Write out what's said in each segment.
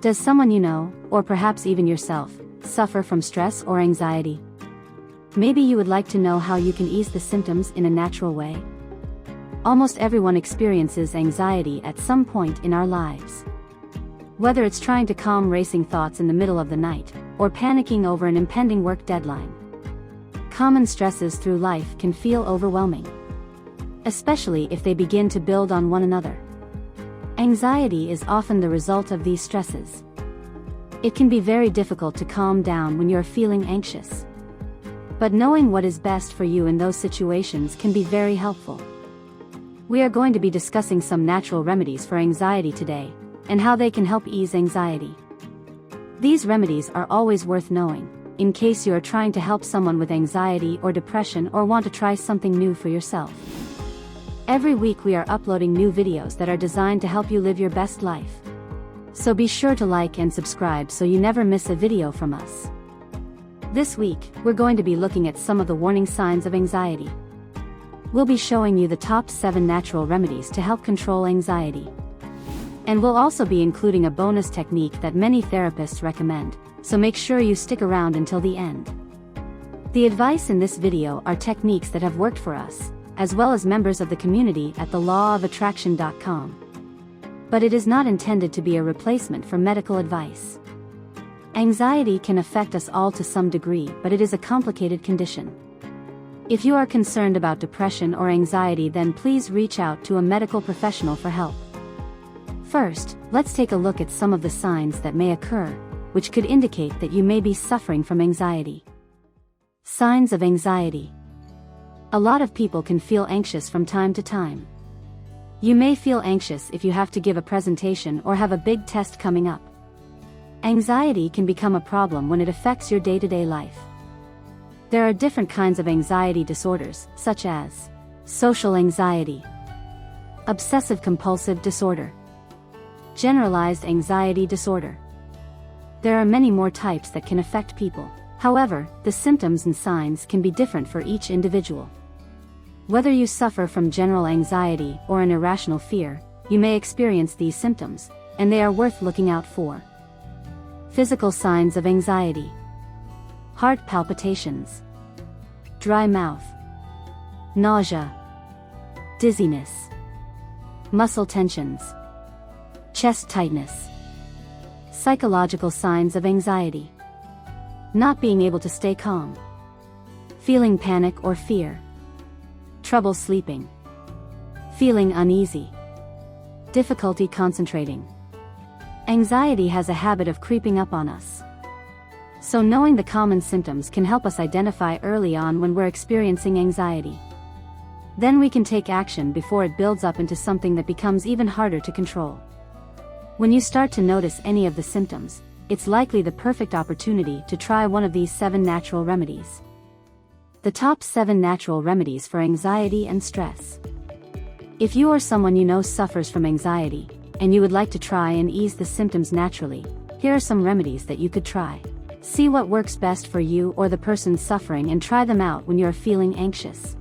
Does someone you know, or perhaps even yourself, suffer from stress or anxiety? Maybe you would like to know how you can ease the symptoms in a natural way. Almost everyone experiences anxiety at some point in our lives. Whether it's trying to calm racing thoughts in the middle of the night, or panicking over an impending work deadline. Common stresses through life can feel overwhelming, especially if they begin to build on one another. Anxiety is often the result of these stresses. It can be very difficult to calm down when you're feeling anxious. But knowing what is best for you in those situations can be very helpful. We are going to be discussing some natural remedies for anxiety today, and how they can help ease anxiety. These remedies are always worth knowing, in case you are trying to help someone with anxiety or depression or want to try something new for yourself. Every week we are uploading new videos that are designed to help you live your best life. So be sure to like and subscribe so you never miss a video from us. This week, we're going to be looking at some of the warning signs of anxiety. We'll be showing you the top 7 natural remedies to help control anxiety. And we'll also be including a bonus technique that many therapists recommend, so make sure you stick around until the end. The advice in this video are techniques that have worked for us, as well as members of the community at thelawofattraction.com. But it is not intended to be a replacement for medical advice. Anxiety can affect us all to some degree, but it is a complicated condition. If you are concerned about depression or anxiety, then please reach out to a medical professional for help. First, let's take a look at some of the signs that may occur, which could indicate that you may be suffering from anxiety. Signs of anxiety. A lot of people can feel anxious from time to time. You may feel anxious if you have to give a presentation or have a big test coming up. Anxiety can become a problem when it affects your day-to-day life. There are different kinds of anxiety disorders, such as social anxiety, obsessive-compulsive disorder, generalized anxiety disorder. There are many more types that can affect people. However, the symptoms and signs can be different for each individual. Whether you suffer from general anxiety or an irrational fear, you may experience these symptoms, and they are worth looking out for. Physical signs of anxiety: heart palpitations, dry mouth, nausea, dizziness, muscle tensions, chest tightness. Psychological signs of anxiety: not being able to stay calm, feeling panic or fear, trouble sleeping, feeling uneasy, difficulty concentrating. Anxiety has a habit of creeping up on us. So knowing the common symptoms can help us identify early on when we're experiencing anxiety. Then we can take action before it builds up into something that becomes even harder to control. When you start to notice any of the symptoms, it's likely the perfect opportunity to try one of these 7 natural remedies. The top 7 natural remedies for anxiety and stress. If you or someone you know suffers from anxiety, and you would like to try and ease the symptoms naturally, here are some remedies that you could try. See what works best for you or the person suffering and try them out when you are feeling anxious.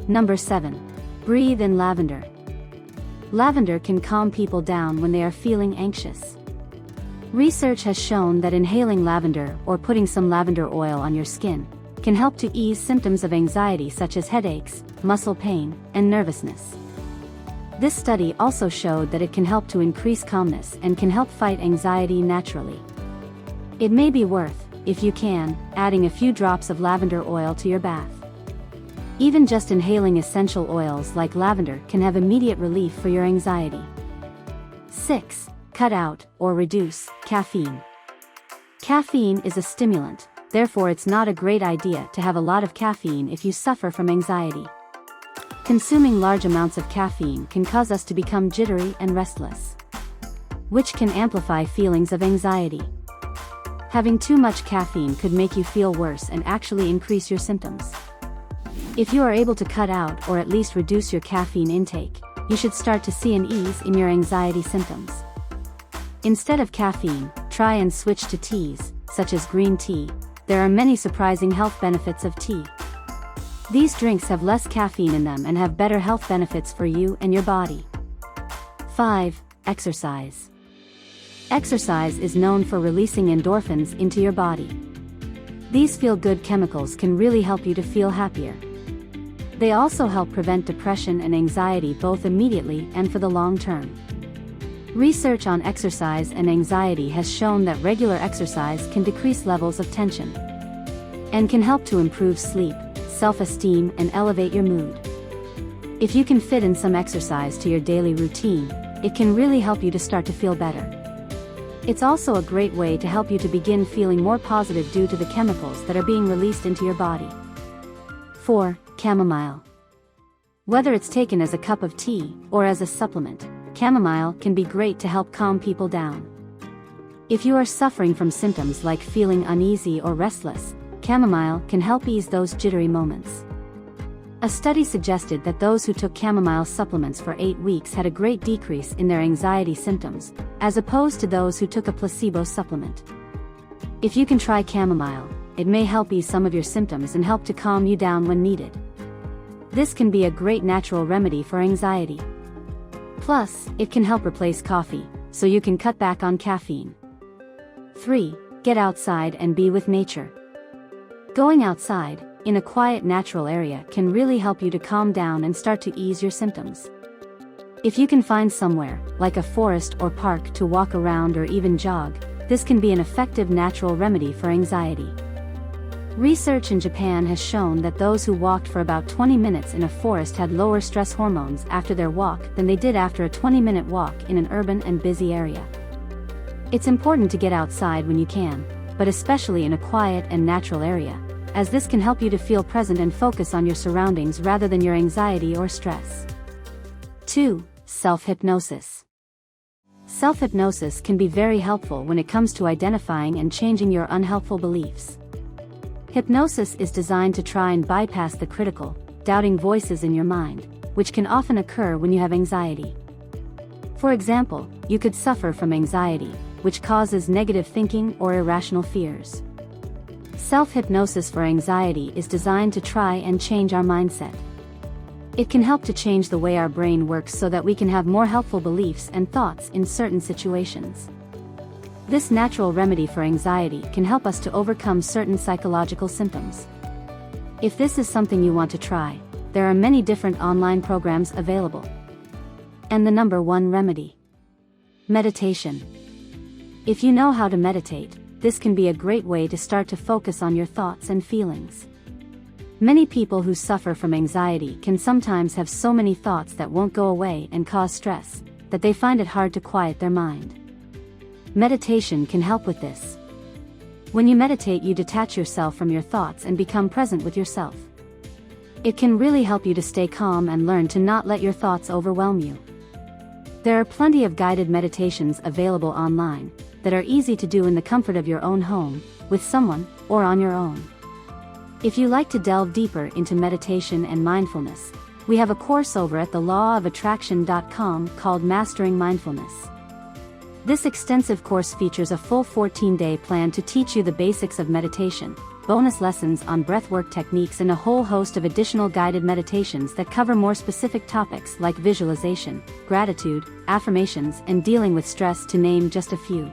Number 7. Breathe in lavender. Lavender can calm people down when they are feeling anxious. Research has shown that inhaling lavender or putting some lavender oil on your skin can help to ease symptoms of anxiety such as headaches, muscle pain, and nervousness. This study also showed that it can help to increase calmness and can help fight anxiety naturally. It may be worth, if you can, adding a few drops of lavender oil to your bath. Even just inhaling essential oils like lavender can have immediate relief for your anxiety. 6. Cut out, or reduce, caffeine. Caffeine is a stimulant, therefore it's not a great idea to have a lot of caffeine if you suffer from anxiety. Consuming large amounts of caffeine can cause us to become jittery and restless, which can amplify feelings of anxiety. Having too much caffeine could make you feel worse and actually increase your symptoms. If you are able to cut out or at least reduce your caffeine intake, you should start to see an ease in your anxiety symptoms. Instead of caffeine, try and switch to teas, such as green tea. There are many surprising health benefits of tea. These drinks have less caffeine in them and have better health benefits for you and your body. 5. Exercise. Exercise is known for releasing endorphins into your body. These feel-good chemicals can really help you to feel happier. They also help prevent depression and anxiety both immediately and for the long term. Research on exercise and anxiety has shown that regular exercise can decrease levels of tension and can help to improve sleep, self-esteem, and elevate your mood. If you can fit in some exercise to your daily routine, it can really help you to start to feel better. It's also a great way to help you to begin feeling more positive due to the chemicals that are being released into your body. 4. Chamomile. Whether it's taken as a cup of tea or as a supplement, chamomile can be great to help calm people down. If you are suffering from symptoms like feeling uneasy or restless, chamomile can help ease those jittery moments. A study suggested that those who took chamomile supplements for 8 weeks had a great decrease in their anxiety symptoms, as opposed to those who took a placebo supplement. If you can try chamomile, it may help ease some of your symptoms and help to calm you down when needed. This can be a great natural remedy for anxiety. Plus, it can help replace coffee, so you can cut back on caffeine. 3. Get outside and be with nature. Going outside, in a quiet natural area, can really help you to calm down and start to ease your symptoms. If you can find somewhere, like a forest or park, to walk around or even jog, this can be an effective natural remedy for anxiety. Research in Japan has shown that those who walked for about 20 minutes in a forest had lower stress hormones after their walk than they did after a 20-minute walk in an urban and busy area. It's important to get outside when you can, but especially in a quiet and natural area, as this can help you to feel present and focus on your surroundings rather than your anxiety or stress. 2. Self-hypnosis. Self-hypnosis can be very helpful when it comes to identifying and changing your unhelpful beliefs. Hypnosis is designed to try and bypass the critical, doubting voices in your mind, which can often occur when you have anxiety. For example, you could suffer from anxiety, which causes negative thinking or irrational fears. Self-hypnosis for anxiety is designed to try and change our mindset. It can help to change the way our brain works so that we can have more helpful beliefs and thoughts in certain situations. This natural remedy for anxiety can help us to overcome certain psychological symptoms. If this is something you want to try, there are many different online programs available. And the number 1 remedy: meditation. If you know how to meditate, this can be a great way to start to focus on your thoughts and feelings. Many people who suffer from anxiety can sometimes have so many thoughts that won't go away and cause stress, that they find it hard to quiet their mind. Meditation can help with this. When you meditate, you detach yourself from your thoughts and become present with yourself. It can really help you to stay calm and learn to not let your thoughts overwhelm you. There are plenty of guided meditations available online that are easy to do in the comfort of your own home, with someone, or on your own. If you like to delve deeper into meditation and mindfulness, we have a course over at theLawOfAttraction.com called Mastering Mindfulness. This extensive course features a full 14-day plan to teach you the basics of meditation, bonus lessons on breathwork techniques, and a whole host of additional guided meditations that cover more specific topics like visualization, gratitude, affirmations, and dealing with stress, to name just a few.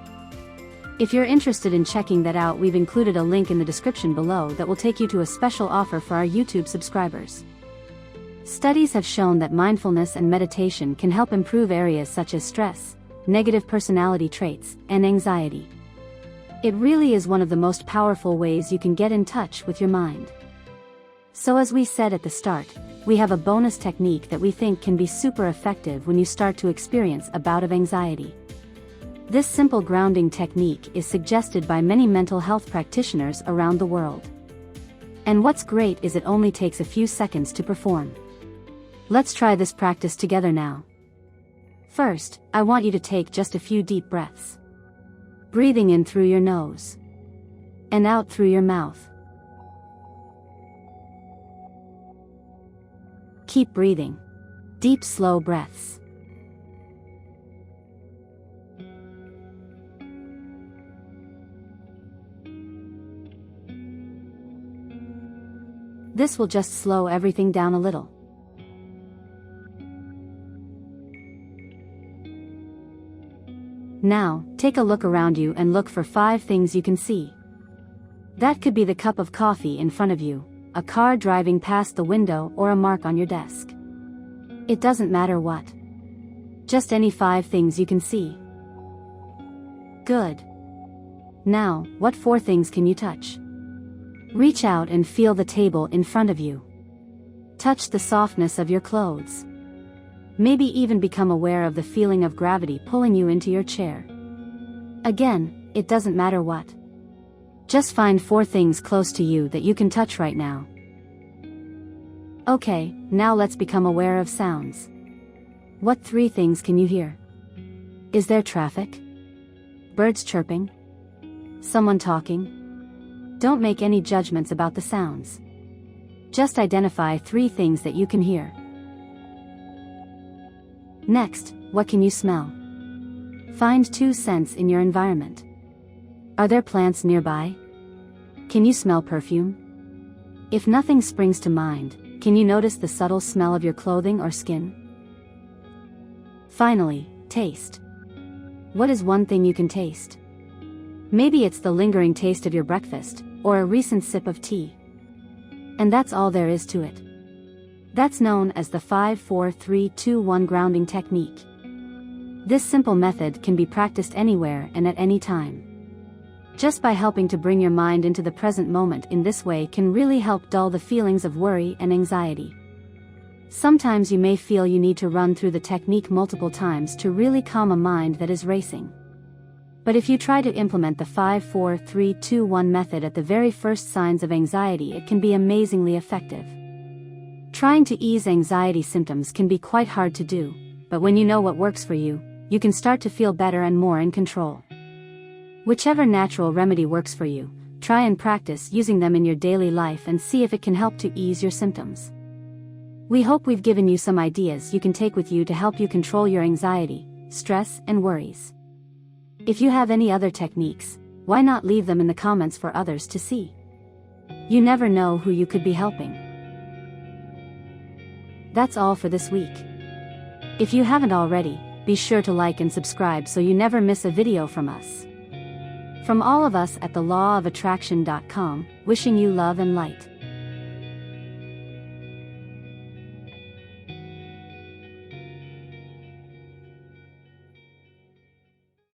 If you're interested in checking that out, we've included a link in the description below that will take you to a special offer for our YouTube subscribers. Studies have shown that mindfulness and meditation can help improve areas such as stress, negative personality traits, and anxiety. It really is one of the most powerful ways you can get in touch with your mind. So, as we said at the start, we have a bonus technique that we think can be super effective when you start to experience a bout of anxiety. This simple grounding technique is suggested by many mental health practitioners around the world. And what's great is it only takes a few seconds to perform. Let's try this practice together now. First, I want you to take just a few deep breaths. Breathing in through your nose and out through your mouth. Keep breathing. Deep, slow breaths. This will just slow everything down a little. Now, take a look around you and look for 5 things you can see. That could be the cup of coffee in front of you, a car driving past the window, or a mark on your desk. It doesn't matter what. Just any 5 things you can see. Good. Now, what 4 things can you touch? Reach out and feel the table in front of you. Touch the softness of your clothes. Maybe even become aware of the feeling of gravity pulling you into your chair. Again, it doesn't matter what. Just find 4 things close to you that you can touch right now. Okay, now let's become aware of sounds. What 3 things can you hear? Is there traffic? Birds chirping? Someone talking? Don't make any judgments about the sounds. Just identify 3 things that you can hear. Next, what can you smell? Find 2 scents in your environment. Are there plants nearby? Can you smell perfume? If nothing springs to mind, can you notice the subtle smell of your clothing or skin? Finally, taste. What is one thing you can taste? Maybe it's the lingering taste of your breakfast, or a recent sip of tea. And that's all there is to it. That's known as the 5-4-3-2-1 grounding technique. This simple method can be practiced anywhere and at any time. Just by helping to bring your mind into the present moment in this way can really help dull the feelings of worry and anxiety. Sometimes you may feel you need to run through the technique multiple times to really calm a mind that is racing. But if you try to implement the 5-4-3-2-1 method at the very first signs of anxiety, it can be amazingly effective. Trying to ease anxiety symptoms can be quite hard to do, but when you know what works for you, you can start to feel better and more in control. Whichever natural remedy works for you, try and practice using them in your daily life and see if it can help to ease your symptoms. We hope we've given you some ideas you can take with you to help you control your anxiety, stress, and worries. If you have any other techniques, why not leave them in the comments for others to see? You never know who you could be helping. That's all for this week. If you haven't already, be sure to like and subscribe so you never miss a video from us. From all of us at theLawOfAttraction.com, wishing you love and light.